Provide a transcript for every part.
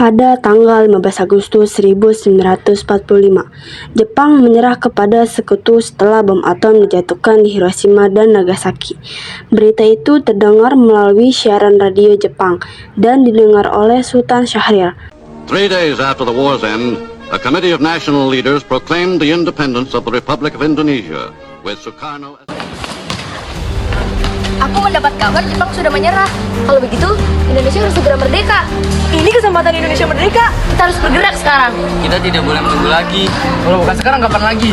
Pada tanggal 15 Agustus 1945, Jepang menyerah kepada sekutu setelah bom atom dijatuhkan di Hiroshima dan Nagasaki. Berita itu terdengar melalui siaran radio Jepang dan didengar oleh Sultan Syahrir. 3 days after the war's end, a committee of national leaders proclaimed the independence of the Republic of Indonesia, with Sukarno. Aku mendapat kabar Jepang sudah menyerah. Kalau begitu, Indonesia harus segera merdeka. Ini kesempatan Indonesia merdeka. Kita harus bergerak sekarang. Kita tidak boleh menunggu lagi. Kalau bukan sekarang, kapan lagi?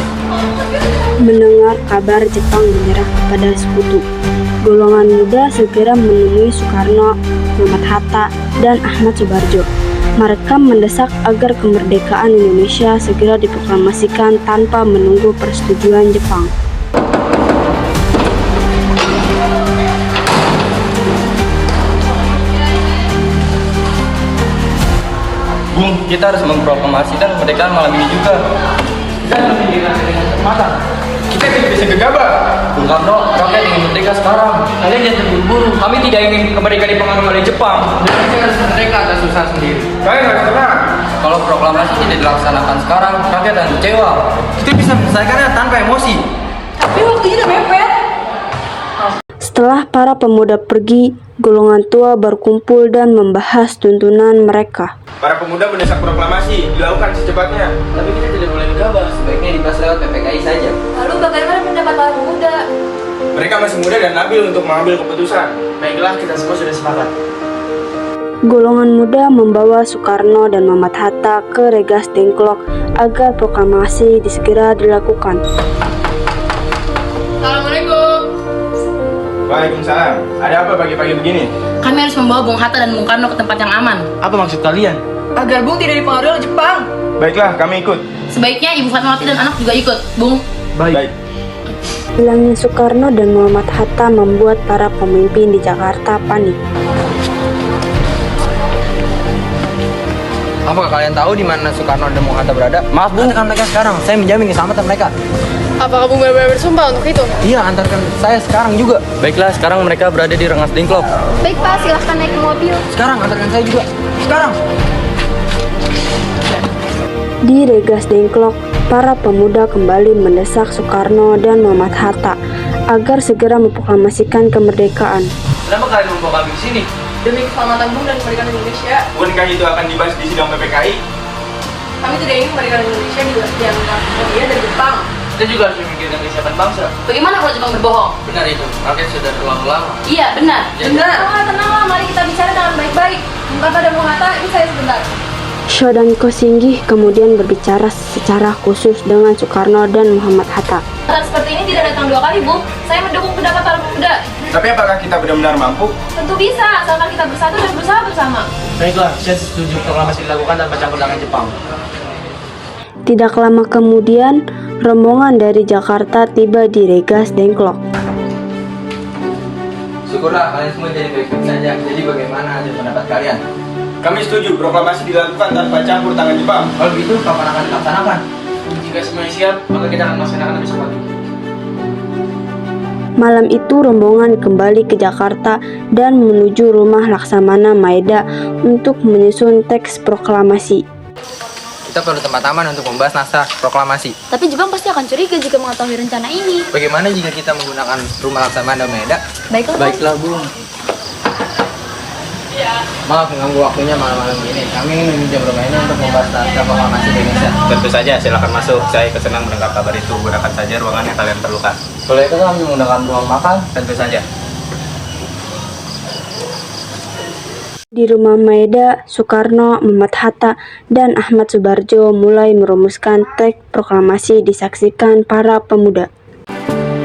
Mendengar kabar Jepang menyerah kepada sekutu, golongan muda segera menemui Soekarno, Muhammad Hatta, dan Ahmad Subarjo. Mereka mendesak agar kemerdekaan Indonesia segera diproklamasikan tanpa menunggu persetujuan Jepang. Bung, kita harus memproklamasikan kemerdekaan malam ini juga. Kita harus memikirkan dengan matang. Kita tidak bisa gegabah. Bung Karno, rakyat ingin merdeka sekarang. Kalian jangan terburu-buru. Kami tidak ingin kemerdekaan dipengaruhi oleh Jepang. Indonesia harus merdeka atas usaha sendiri. Kalian harus tenang. Kalau proklamasi tidak dilaksanakan sekarang, rakyat akan kecewa. Kita bisa menyelesaikannya tanpa emosi. Tapi waktunya udah mepet. Setelah para pemuda pergi, golongan tua berkumpul dan membahas tuntunan mereka. Para pemuda mendesak proklamasi dilakukan secepatnya. Tapi kita tidak boleh gegabah. Sebaiknya dibahas lewat PPKI saja. Lalu bagaimana pendapat para pemuda? Mereka masih muda dan labil untuk mengambil keputusan. Baiklah, kita semua sudah sepakat. Golongan muda membawa Soekarno dan Muhammad Hatta ke Regas Dengklok agar proklamasi disegera dilakukan. Assalamualaikum. Waalaikumsalam. Ada apa pagi-pagi begini? Kami harus membawa Bung Hatta dan Bung Karno ke tempat yang aman. Apa maksud kalian? Agar Bung tidak dipengaruhi oleh Jepang. Baiklah, kami ikut. Sebaiknya Ibu Fatmawati dan anak juga ikut, Bung. Baik. Hilangnya Soekarno dan Muhammad Hatta membuat para pemimpin di Jakarta panik. Apakah kalian tahu di mana Soekarno dan Bung Hatta berada? Maaf, Bung, antarkan mereka sekarang. Saya menjamin keselamatan mereka. Apakah Bung benar-benar bersumpah untuk itu? Iya, antarkan saya sekarang juga. Baiklah, sekarang mereka berada di Rengas Dengklok. Baik Pak, silahkan naik ke mobil. Sekarang antarkan saya juga. Sekarang. Di Regas Dengklok, para pemuda kembali mendesak Soekarno dan Muhammad Hatta agar segera memproklamasikan kemerdekaan. Kenapa kalian membawa kami ke sini? Demi keselamatan Bung dan kemerdekaan Indonesia, Bukankah itu akan dibahas di sidang PPKI? kami tidak ingin kemerdekaan Indonesia diambil dari Jepang. Kita juga harus memikirkan kesiapan bangsa. Bagaimana kalau Jepang berbohong? Benar itu, rakyat sudah terlalu lama. Iya, benar. Tenanglah, mari kita bicara dengan baik-baik. Bung Karno dan Bung Hatta, ini saya sebentar. Sho dan Kosinggih kemudian berbicara secara khusus dengan Soekarno dan Muhammad Hatta. Hal seperti ini tidak datang dua kali, Bung. Saya mendukung pendapat para pemuda. Tapi apakah kita benar-benar mampu? Tentu bisa, asalkan kita bersatu dan berusaha bersama. Baiklah, saya setuju proklamasi dilakukan tanpa campur tangan Jepang. Tidak lama kemudian, rombongan dari Jakarta tiba di Regas Dengklok. Syukurlah kalian semua jadi baik-baik saja. Jadi bagaimana aja pendapat kalian? Kami setuju proklamasi dilakukan tanpa campur tangan Jepang. Kalau begitu, kapan akan dilaksanakan? Jika semuanya siap, maka kita akan melaksanakan besok pagi. Malam itu rombongan kembali ke Jakarta dan menuju rumah Laksamana Maeda untuk menyusun teks proklamasi. Kita perlu tempat aman untuk membahas naskah proklamasi. Tapi Jepang pasti akan curiga jika mengetahui rencana ini. Bagaimana jika kita menggunakan rumah Laksamana Maeda? Baiklah, Bung. Baiklah, Bung. Maaf mengganggu waktunya malam-malam ini. Kami ingin meminjam rumah ini untuk membahas naskah proklamasi Indonesia. Tentu saja, silakan masuk. Saya ikut senang mendengar kabar itu. Gunakan saja ruangan yang kalian perlukan. Kalau itu kami menggunakan ruang makan. Tentu saja. Di rumah Maeda, Soekarno, Muhammad Hatta, dan Ahmad Subarjo mulai merumuskan teks proklamasi disaksikan para pemuda.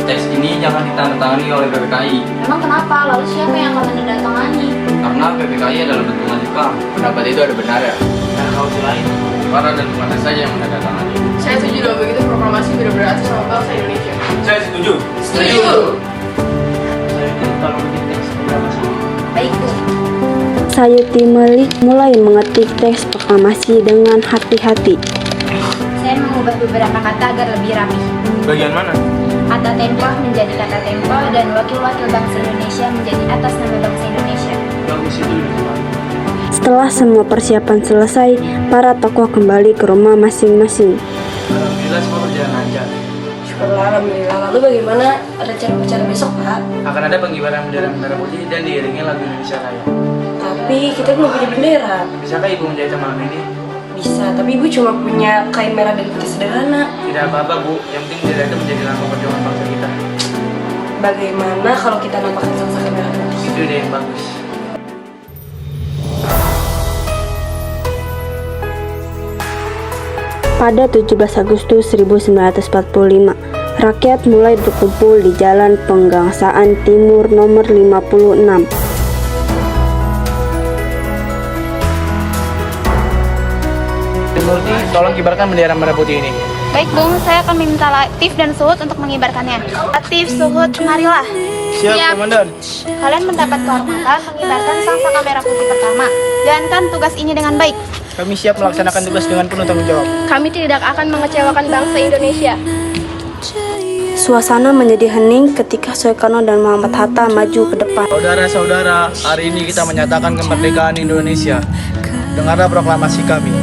Teks ini jangan ditandatangani oleh PPKI. Memang kenapa? Lalu siapa yang akan menandatangani? Karena PPKI adalah bentukan Jepang. Pendapat itu ada benar ya? Ada klausul lain. Para dan mana saja yang menandatangani. Saya setuju dengan begitu proklamasi benar-benar atas nama bangsa Indonesia. Saya setuju. Setuju. Baik, Bu. Sayuti Melik mulai mengetik teks proklamasi dengan hati-hati. Saya mengubah beberapa kata agar lebih rapi. Bagian mana? Kata tempo menjadi kata tempo dan wakil-wakil bangsa Indonesia menjadi atas nama bangsa Indonesia. Bagus itu. Setelah semua persiapan selesai, para tokoh kembali ke rumah masing-masing. Alhamdulillah semua berjalan lancar. Syukurlah, alhamdulillah. Lalu bagaimana rencana acara besok, Pak? Akan ada pengibaran bendera merah putih dan diiringi lagu Indonesia Raya. Tapi kita belum punya bendera. Bisakah ibu menjahit malam ini? Bisa, tapi ibu cuma punya kain merah dan putih sederhana. Tidak apa-apa bu, yang penting bendera itu menjadi lambang perjuangan bangsa kita. Bagaimana kalau kita nampakkan sang merah putih? Itu ide yang bagus. Pada 17 Agustus 1945, rakyat mulai berkumpul di Jalan Penggangsaan Timur nomor 56. Murti, tolong kibarkan bendera merah putih ini. Baik Bung, saya akan meminta Latif dan Suhud untuk mengibarkannya. Latif, Suhud, marilah. Siap, Komandan. Kalian mendapat kehormatan mengibarkan sangsaka merah putih pertama. Jalankan tugas ini dengan baik. Kami siap melaksanakan tugas dengan penuh tanggung jawab. Kami tidak akan mengecewakan bangsa Indonesia. Suasana menjadi hening ketika Soekarno dan Muhammad Hatta maju ke depan. Saudara-saudara, hari ini kita menyatakan kemerdekaan Indonesia. Dengarlah proklamasi kami.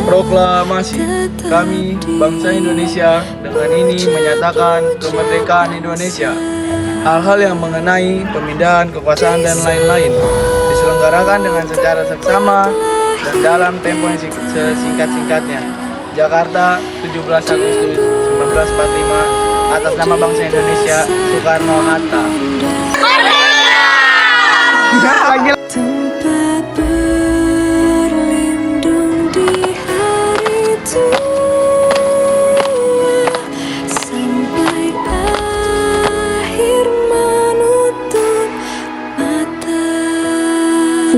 Proklamasi kami, bangsa Indonesia, dengan ini menyatakan kemerdekaan Indonesia. Hal-hal yang mengenai pemindahan kekuasaan dan lain-lain diselenggarakan dengan secara seksama dan dalam tempo yang sesingkat-singkatnya. Jakarta, 17 Agustus 1945, atas nama bangsa Indonesia, Soekarno-Hatta. Merdeka!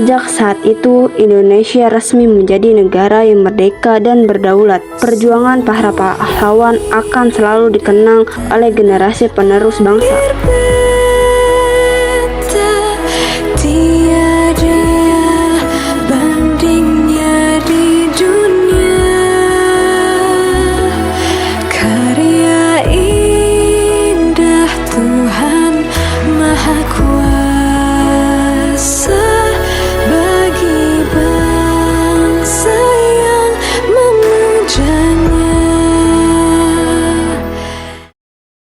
Sejak saat itu, Indonesia resmi menjadi negara yang merdeka dan berdaulat. Perjuangan para pahlawan akan selalu dikenang oleh generasi penerus bangsa.